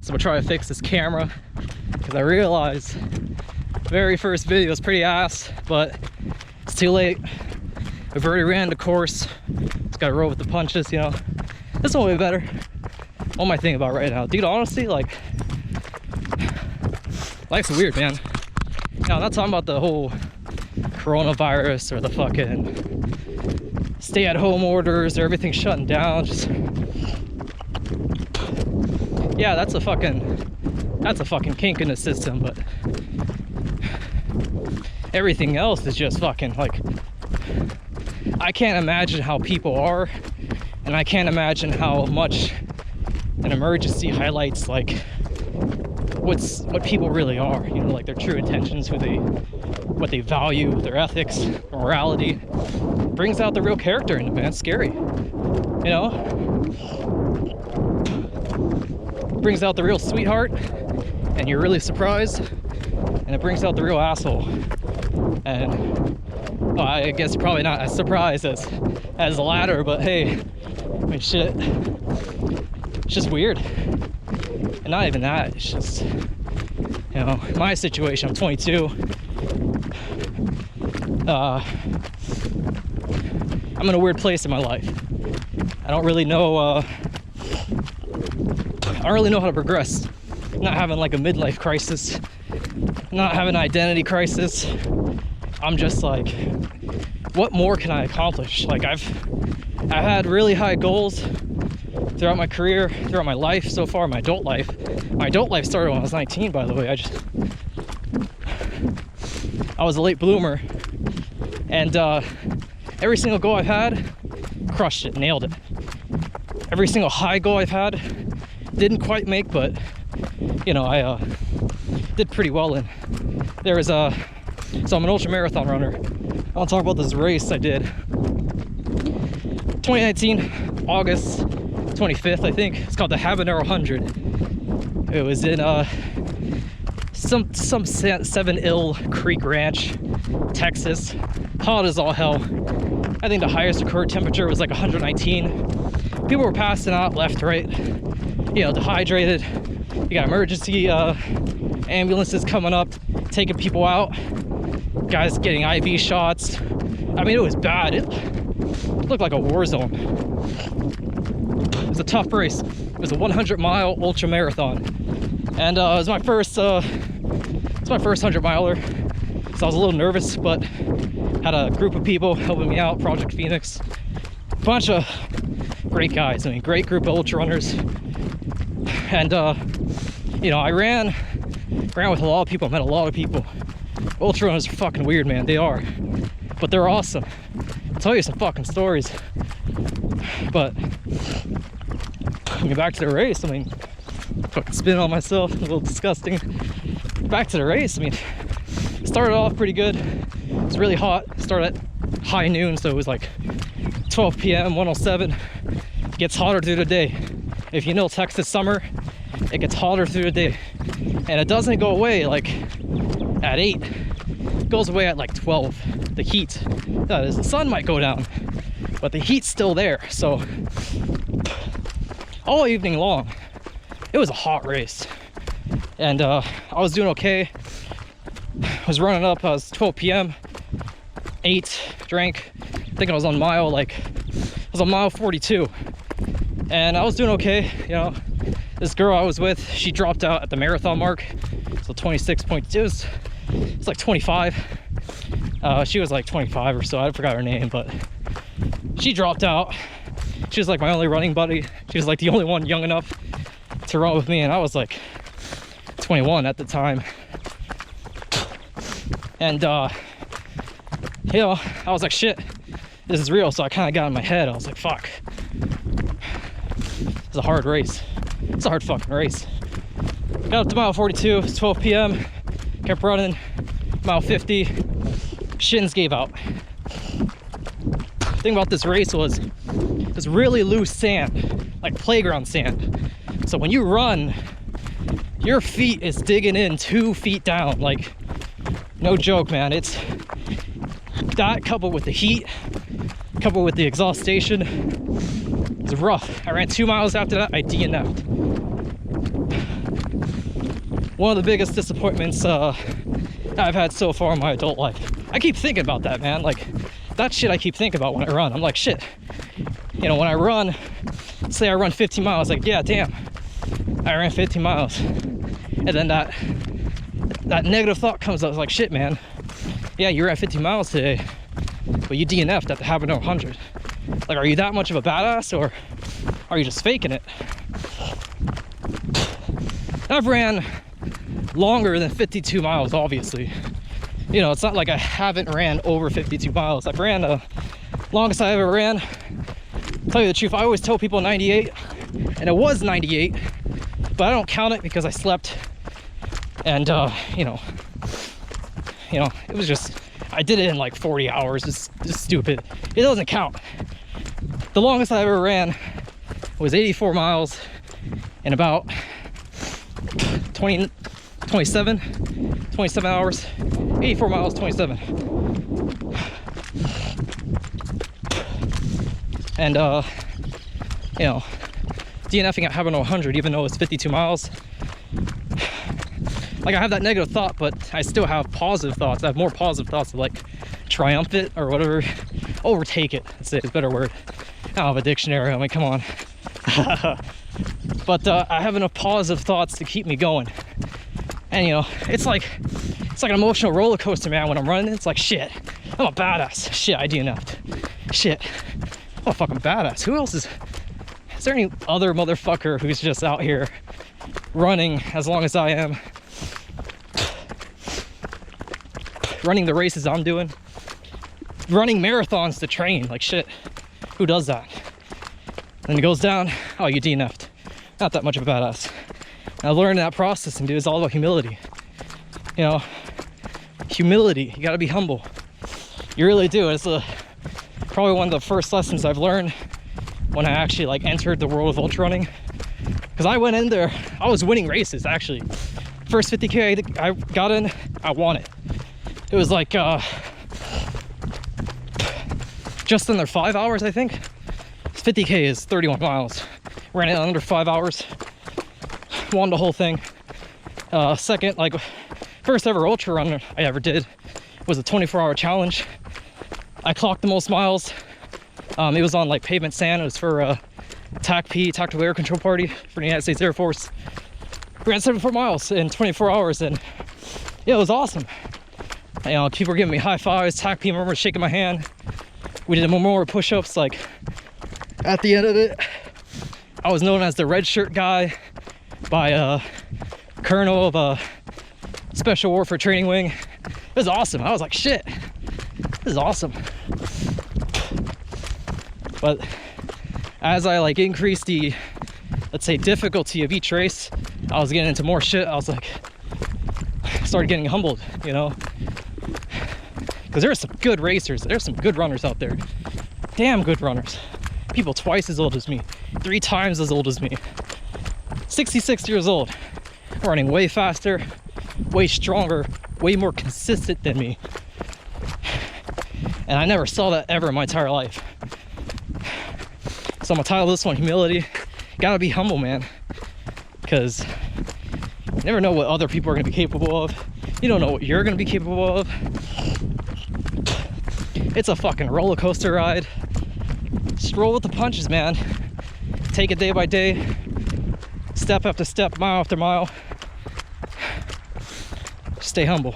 So I'm gonna try to fix this camera because I realized the very first video was pretty ass, but it's too late. We've already ran the course. Just gotta roll with the punches, you know. This one will be better. What am I thinking about right now? Dude, honestly, like, life's weird, man. Now, I'm not talking about the whole coronavirus or the fucking stay-at-home orders or everything shutting down. Just, yeah, that's a fucking kink in the system, but everything else is just fucking, like, I can't imagine how people are, and I can't imagine how much an emergency highlights, like, what people really are, you know, like their true intentions, what they value, their ethics, morality. Brings out the real character in it, man. It's scary, you know. Brings out the real sweetheart, and you're really surprised, and it brings out the real asshole. And well, I guess probably not as surprised as the latter, but hey, I mean, shit, it's just weird. And not even that, it's just, you know, my situation, I'm 22. I'm in a weird place in my life. I don't really know, I don't really know how to progress. Not having like a midlife crisis, not having an identity crisis. I'm just like, what more can I accomplish? Like I've had really high goals throughout my career, throughout my life so far, my adult life. My adult life started when I was 19, by the way. I was a late bloomer, and every single goal I've had, crushed it, nailed it. Every single high goal I've had, didn't quite make, but you know, I did pretty well in. There was so I'm an ultra marathon runner. I want to talk about this race I did 2019 August 25th, I think. It's called the Habanero 100. It was in some Seven Ill Creek Ranch, Texas. Hot as all hell. I think the highest recorded temperature was like 119. People were passing out left, right, you know, dehydrated. You got emergency ambulances coming up, taking people out. Guys getting IV shots. I mean, it was bad. It looked like a war zone. It was a tough race. It was a 100-mile ultra marathon, and it was my first 100-miler. So I was a little nervous, but had a group of people helping me out. Project Phoenix, a bunch of great guys. I mean, great group of ultra runners. And you know, I ran with a lot of people. Met a lot of people. Ultra runners are fucking weird, man. They are, but they're awesome. I'll tell you some fucking stories. But I mean, back to the race. I mean, fucking spin on myself, a little disgusting. Back to the race. I mean, started off pretty good. It was really hot. Started at high noon, so it was like 12 p.m. 107. It gets hotter through the day. If you know Texas summer, it gets hotter through the day, and it doesn't go away like at 8. It goes away at like 12. The heat, that is, the sun might go down, but the heat's still there. So all evening long, it was a hot race, and I was doing okay. I was running up. I was 12 p.m. 8, drank. I think I was on mile 42, and I was doing okay. You know, this girl I was with, she dropped out at the marathon mark, so 26.2. It's like 25. She was like 25 or so. I forgot her name, but she dropped out. She was like my only running buddy. She was like the only one young enough to run with me, and I was like 21 at the time. And you know, I was like, shit, this is real. So I kind of got in my head. I was like, fuck, it's a hard race. It's a hard fucking race. Got up to mile 42. It's 12 p.m. Kept running. Mile 50, shins gave out. The thing about this race was it's really loose sand, like playground sand. So when you run, your feet is digging in 2 feet down. Like, no joke, man. It's that coupled with the heat, coupled with the exhaustion, it's rough. I ran 2 miles after that. I DNF'd. one of the biggest disappointments I've had so far in my adult life. I keep thinking about that, man. Like, that shit I keep thinking about when I run. I'm like, shit. You know, when I run, say I run 15 miles, like, yeah, damn, I ran 15 miles. And then that negative thought comes up, like, shit, man. Yeah, you ran 15 miles today, but you DNF'd at the Habanero 100. Like, are you that much of a badass, or are you just faking it? I've ran longer than 52 miles, obviously. You know, it's not like I haven't ran over 52 miles. I've ran the longest I ever ran. Tell you the truth, I always tell people 98, and it was 98, but I don't count it because I slept, and you know, it was just, I did it in like 40 hours. It's just stupid. It doesn't count. The longest I ever ran was 84 miles in about 27 hours. 84 miles, 27. And you know, DNFing at Habanero 100, even though it's 52 miles, like, I have that negative thought, but I still have positive thoughts. I have more positive thoughts of, like, triumph it or whatever. Overtake it, that's it, it's a better word. I don't have a dictionary, I mean, come on. But I have enough positive thoughts to keep me going. And, you know, it's like an emotional roller coaster, man. When I'm running, it's like, shit, I'm a badass. Shit, I DNF'd. Shit, I'm a fucking badass. Who else is there any other motherfucker who's just out here running as long as I am? Running the races I'm doing, running marathons to train, like, shit, who does that? Then it goes down, oh, you DNF'd. Not that much of a badass. And I learned that process, and dude, it's all about humility. You know, humility, you gotta be humble. You really do. It's probably one of the first lessons I've learned when I actually, like, entered the world of ultra running. Because I went in there, I was winning races, actually. First 50K I got in, I won it. It was like just under 5 hours, I think. 50K is 31 miles. Ran it under 5 hours. Won the whole thing. Second, like, first ever ultra run I ever did was a 24-hour challenge. I clocked the most miles. It was on, like, pavement sand. It was for TACP, Tactical Air Control Party, for the United States Air Force. We ran 74 miles in 24 hours, and yeah, it was awesome. You know, people were giving me high fives. TACP members shaking my hand. We did more push-ups. Like, at the end of it, I was known as the red shirt guy by a colonel of a special warfare training wing. It was awesome. I was like, shit, this is awesome. But as I, like, increased the, let's say, difficulty of each race, I was getting into more shit. I was like, started getting humbled, you know, because there are some good racers. There's some good runners out there. Damn good runners. People twice as old as me, 3 times as old as me. 66 years old, running way faster, way stronger, way more consistent than me. And I never saw that ever in my entire life. So I'm gonna title this one humility. You gotta be humble, man, because you never know what other people are gonna be capable of. You don't know what you're gonna be capable of. It's a fucking roller coaster ride. Just roll with the punches, man. Take it day by day, step after step, mile after mile. Stay humble.